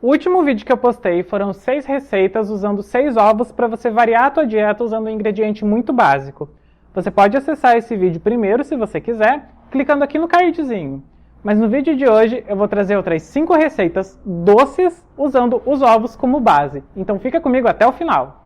O último vídeo que eu postei foram 6 receitas usando 6 ovos para você variar a tua dieta usando um ingrediente muito básico. Você pode acessar esse vídeo primeiro, se você quiser, clicando aqui no cardzinho. Mas no vídeo de hoje eu vou trazer outras 5 receitas doces usando os ovos como base. Então fica comigo até o final.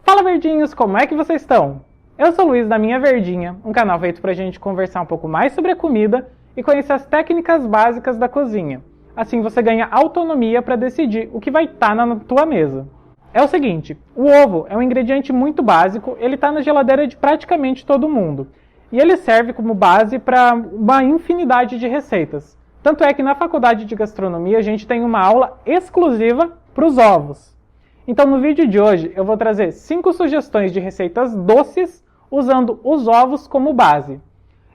Fala verdinhos, como é que vocês estão? Eu sou o Luiz da Minha Verdinha, um canal feito pra gente conversar um pouco mais sobre a comida e conhecer as técnicas básicas da cozinha. Assim você ganha autonomia para decidir o que vai estar na tua mesa. É o seguinte, o ovo é um ingrediente muito básico, ele está na geladeira de praticamente todo mundo. E ele serve como base para uma infinidade de receitas. Tanto é que na faculdade de gastronomia a gente tem uma aula exclusiva para os ovos. Então no vídeo de hoje eu vou trazer 5 sugestões de receitas doces usando os ovos como base.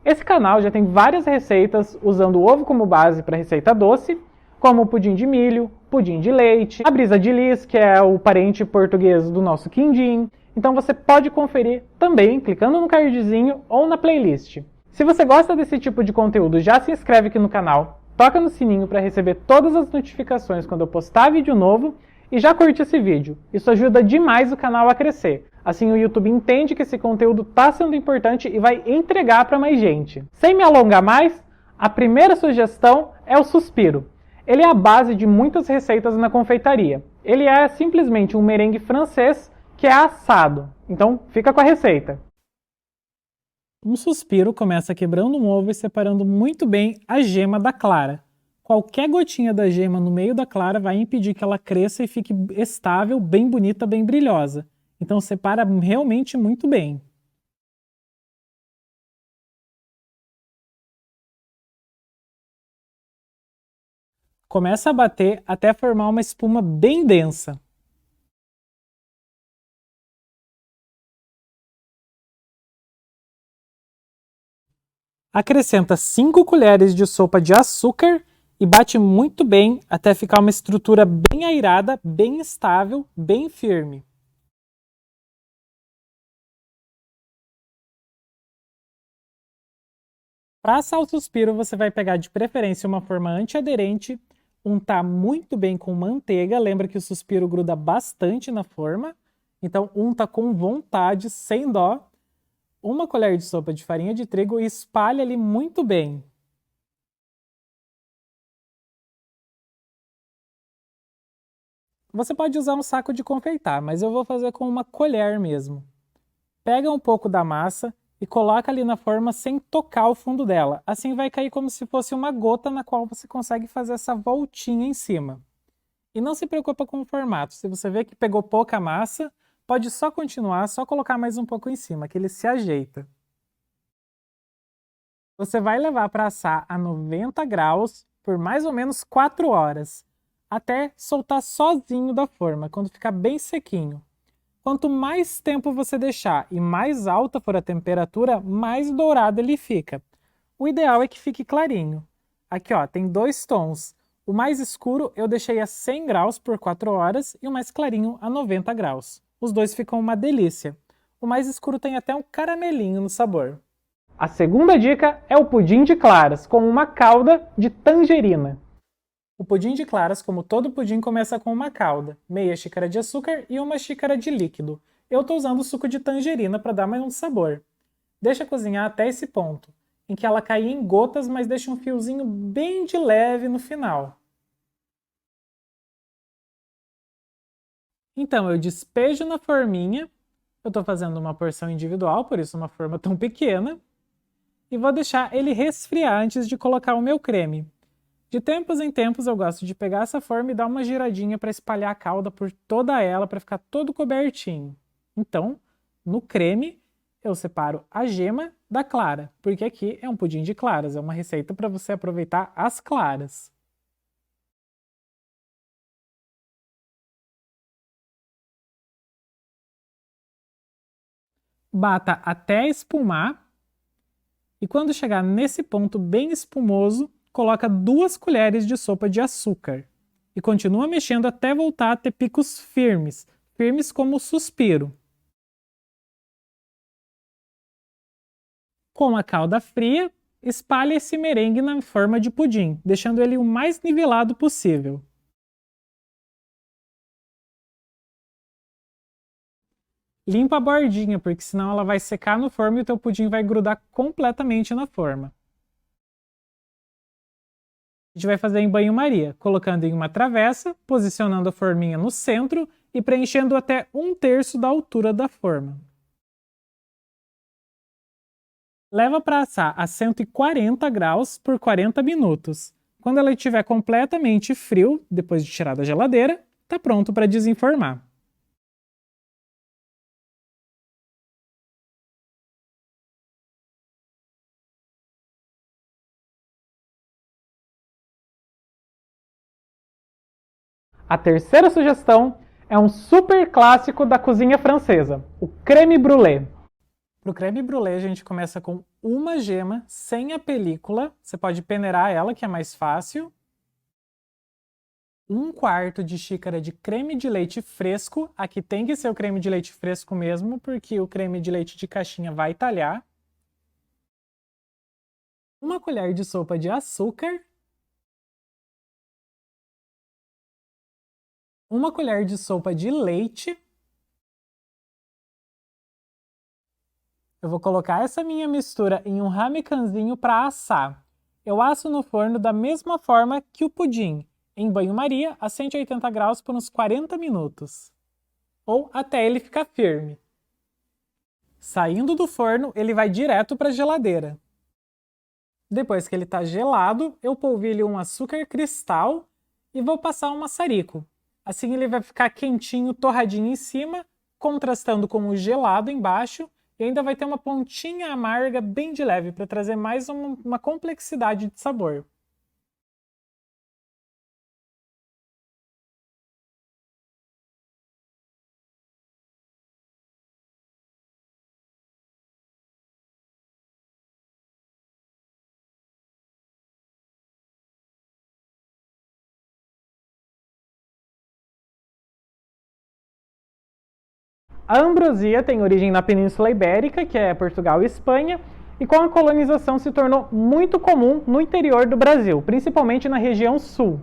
Esse canal já tem várias receitas usando o ovo como base para receita doce, como o pudim de milho, pudim de leite, a brisa de lis, que é o parente português do nosso quindim. Então você pode conferir também clicando no cardzinho ou na playlist. Se você gosta desse tipo de conteúdo, já se inscreve aqui no canal, toca no sininho para receber todas as notificações quando eu postar vídeo novo e já curte esse vídeo. Isso ajuda demais o canal a crescer. Assim o YouTube entende que esse conteúdo está sendo importante e vai entregar para mais gente. Sem me alongar mais, a primeira sugestão é o suspiro. Ele é a base de muitas receitas na confeitaria. Ele é simplesmente um merengue francês que é assado. Então fica com a receita. Um suspiro começa quebrando um ovo e separando muito bem a gema da clara. Qualquer gotinha da gema no meio da clara vai impedir que ela cresça e fique estável, bem bonita, bem brilhosa. Então separa realmente muito bem. Começa a bater até formar uma espuma bem densa. Acrescenta 5 colheres de sopa de açúcar e bate muito bem até ficar uma estrutura bem airada, bem estável, bem firme. Para assar o suspiro, você vai pegar de preferência uma forma antiaderente, untar muito bem com manteiga, lembra que o suspiro gruda bastante na forma, então unta com vontade, sem dó, uma colher de sopa de farinha de trigo e espalha ali muito bem. Você pode usar um saco de confeitar, mas eu vou fazer com uma colher mesmo. Pega um pouco da massa e coloca ali na forma sem tocar o fundo dela. Assim vai cair como se fosse uma gota na qual você consegue fazer essa voltinha em cima. E não se preocupa com o formato. Se você vê que pegou pouca massa, pode só continuar, só colocar mais um pouco em cima, que ele se ajeita. Você vai levar para assar a 90 graus por mais ou menos 4 horas, até soltar sozinho da forma, quando ficar bem sequinho. Quanto mais tempo você deixar e mais alta for a temperatura, mais dourado ele fica. O ideal é que fique clarinho. Aqui ó, tem 2 tons. O mais escuro eu deixei a 100 graus por 4 horas e o mais clarinho a 90 graus. Os dois ficam uma delícia. O mais escuro tem até um caramelinho no sabor. A segunda dica é o pudim de claras, com uma calda de tangerina. O pudim de claras, como todo pudim, começa com uma calda, meia xícara de açúcar e uma xícara de líquido. Eu estou usando suco de tangerina para dar mais um sabor. Deixa cozinhar até esse ponto, em que ela cai em gotas, mas deixa um fiozinho bem de leve no final. Então eu despejo na forminha, eu estou fazendo uma porção individual, por isso uma forma tão pequena, e vou deixar ele resfriar antes de colocar o meu creme. De tempos em tempos eu gosto de pegar essa forma e dar uma giradinha para espalhar a calda por toda ela, para ficar todo cobertinho. Então, no creme, eu separo a gema da clara, porque aqui é um pudim de claras, é uma receita para você aproveitar as claras. Bata até espumar e quando chegar nesse ponto bem espumoso, coloca 2 colheres de sopa de açúcar e continua mexendo até voltar a ter picos firmes, firmes como o suspiro. Com a calda fria, espalhe esse merengue na forma de pudim, deixando ele o mais nivelado possível. Limpa a bordinha, porque senão ela vai secar no forno e o teu pudim vai grudar completamente na forma. A gente vai fazer em banho-maria, colocando em uma travessa, posicionando a forminha no centro e preenchendo até 1/3 da altura da forma. Leva para assar a 140 graus por 40 minutos. Quando ela estiver completamente frio, depois de tirar da geladeira, está pronto para desenformar. A terceira sugestão é um super clássico da cozinha francesa, o crème brûlée. Para o crème brûlée, a gente começa com uma gema sem a película. Você pode peneirar ela, que é mais fácil. 1/4 de xícara de creme de leite fresco. Aqui tem que ser o creme de leite fresco mesmo, porque o creme de leite de caixinha vai talhar. 1 colher de sopa de açúcar. 1 colher de sopa de leite. Eu vou colocar essa minha mistura em um ramecanzinho para assar. Eu asso no forno da mesma forma que o pudim, em banho-maria a 180 graus por uns 40 minutos. Ou até ele ficar firme. Saindo do forno, ele vai direto para a geladeira. Depois que ele está gelado, eu polvilho um açúcar cristal e vou passar um maçarico. Assim ele vai ficar quentinho, torradinho em cima, contrastando com o gelado embaixo, e ainda vai ter uma pontinha amarga bem de leve para trazer mais uma complexidade de sabor. A ambrosia tem origem na Península Ibérica, que é Portugal e Espanha, e com a colonização se tornou muito comum no interior do Brasil, principalmente na região sul.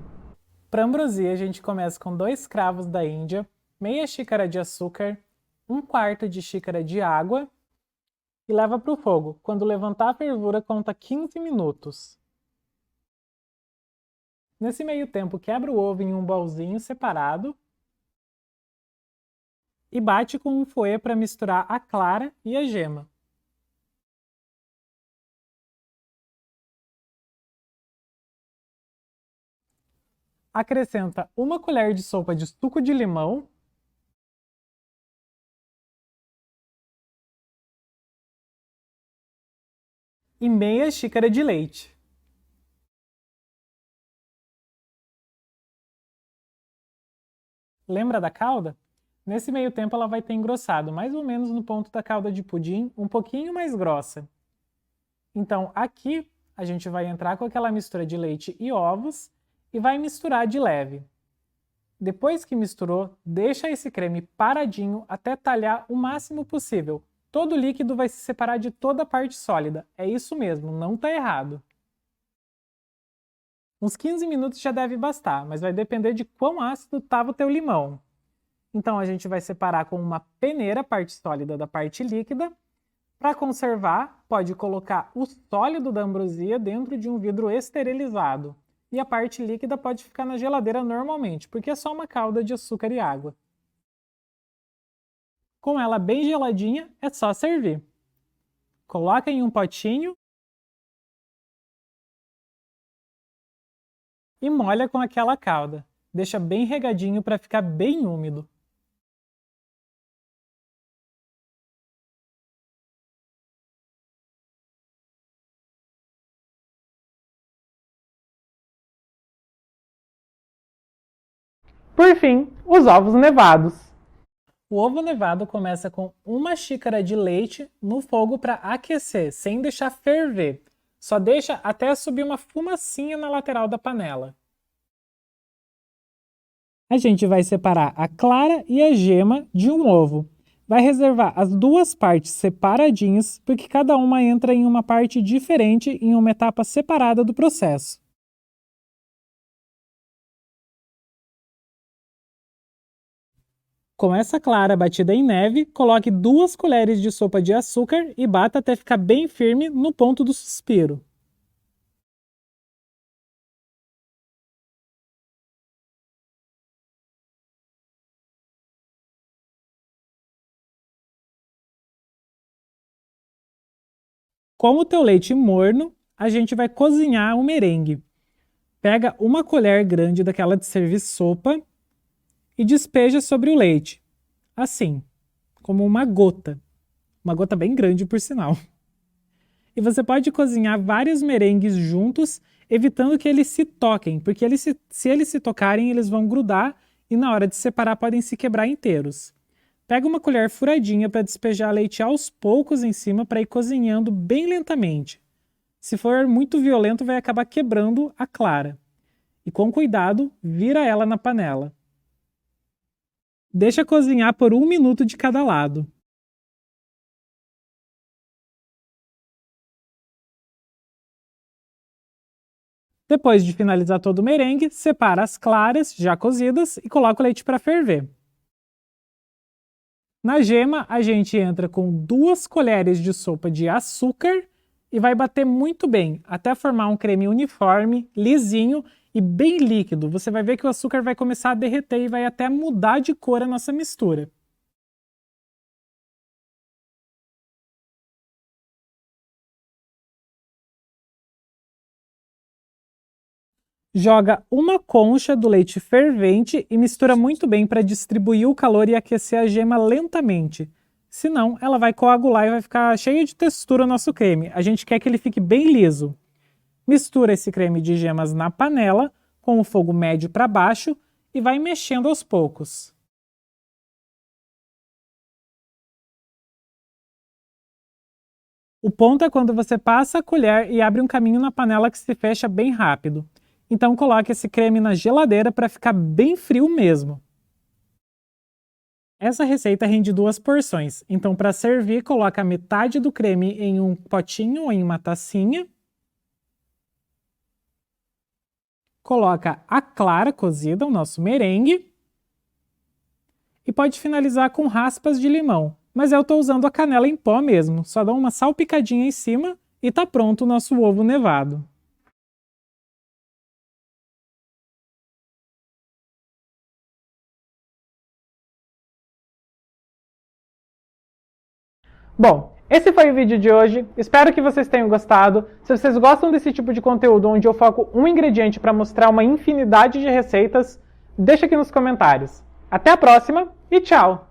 Para ambrosia, a gente começa com 2 cravos da Índia, meia xícara de açúcar, 1/4 de xícara de água e leva para o fogo. Quando levantar a fervura, conta 15 minutos. Nesse meio tempo, quebra o ovo em um bolzinho separado e bate com um fouet para misturar a clara e a gema. Acrescenta 1 colher de sopa de suco de limão e meia xícara de leite. Lembra da calda? Nesse meio tempo ela vai ter engrossado, mais ou menos no ponto da calda de pudim, um pouquinho mais grossa. Então aqui a gente vai entrar com aquela mistura de leite e ovos e vai misturar de leve. Depois que misturou, deixa esse creme paradinho até talhar o máximo possível. Todo o líquido vai se separar de toda a parte sólida. É isso mesmo, não está errado. Uns 15 minutos já deve bastar, mas vai depender de quão ácido estava o teu limão. Então a gente vai separar com uma peneira a parte sólida da parte líquida. Para conservar, pode colocar o sólido da ambrosia dentro de um vidro esterilizado. E a parte líquida pode ficar na geladeira normalmente, porque é só uma calda de açúcar e água. Com ela bem geladinha, é só servir. Coloca em um potinho e molha com aquela calda. Deixa bem regadinho para ficar bem úmido. Por fim, os ovos nevados. O ovo nevado começa com 1 xícara de leite no fogo para aquecer, sem deixar ferver. Só deixa até subir uma fumacinha na lateral da panela. A gente vai separar a clara e a gema de um ovo. Vai reservar as duas partes separadinhas, porque cada uma entra em uma parte diferente em uma etapa separada do processo. Com essa clara batida em neve, coloque 2 colheres de sopa de açúcar e bata até ficar bem firme no ponto do suspiro. Com o teu leite morno, a gente vai cozinhar o merengue. Pega uma colher grande daquela de servir sopa e despeja sobre o leite. Assim, como uma gota. Uma gota bem grande, por sinal. E você pode cozinhar vários merengues juntos, evitando que eles se toquem, porque se eles se tocarem, eles vão grudar e na hora de separar podem se quebrar inteiros. Pega uma colher furadinha para despejar leite aos poucos em cima para ir cozinhando bem lentamente. Se for muito violento, vai acabar quebrando a clara. E com cuidado, vira ela na panela. Deixa cozinhar por 1 minuto de cada lado. Depois de finalizar todo o merengue, separa as claras já cozidas e coloca o leite para ferver. Na gema, a gente entra com 2 colheres de sopa de açúcar e vai bater muito bem, até formar um creme uniforme, lisinho e bem líquido. Você vai ver que o açúcar vai começar a derreter e vai até mudar de cor a nossa mistura. Joga uma concha do leite fervente e mistura muito bem para distribuir o calor e aquecer a gema lentamente. Senão, ela vai coagular e vai ficar cheia de textura o nosso creme. A gente quer que ele fique bem liso. Mistura esse creme de gemas na panela, com o fogo médio para baixo, e vai mexendo aos poucos. O ponto é quando você passa a colher e abre um caminho na panela que se fecha bem rápido. Então coloque esse creme na geladeira para ficar bem frio mesmo. Essa receita rende 2 porções, então para servir coloca metade do creme em um potinho ou em uma tacinha. Coloca a clara cozida, o nosso merengue. E pode finalizar com raspas de limão, mas eu estou usando a canela em pó mesmo, só dá uma salpicadinha em cima e está pronto o nosso ovo nevado. Bom, esse foi o vídeo de hoje, espero que vocês tenham gostado. Se vocês gostam desse tipo de conteúdo onde eu foco um ingrediente para mostrar uma infinidade de receitas, deixa aqui nos comentários. Até a próxima e tchau!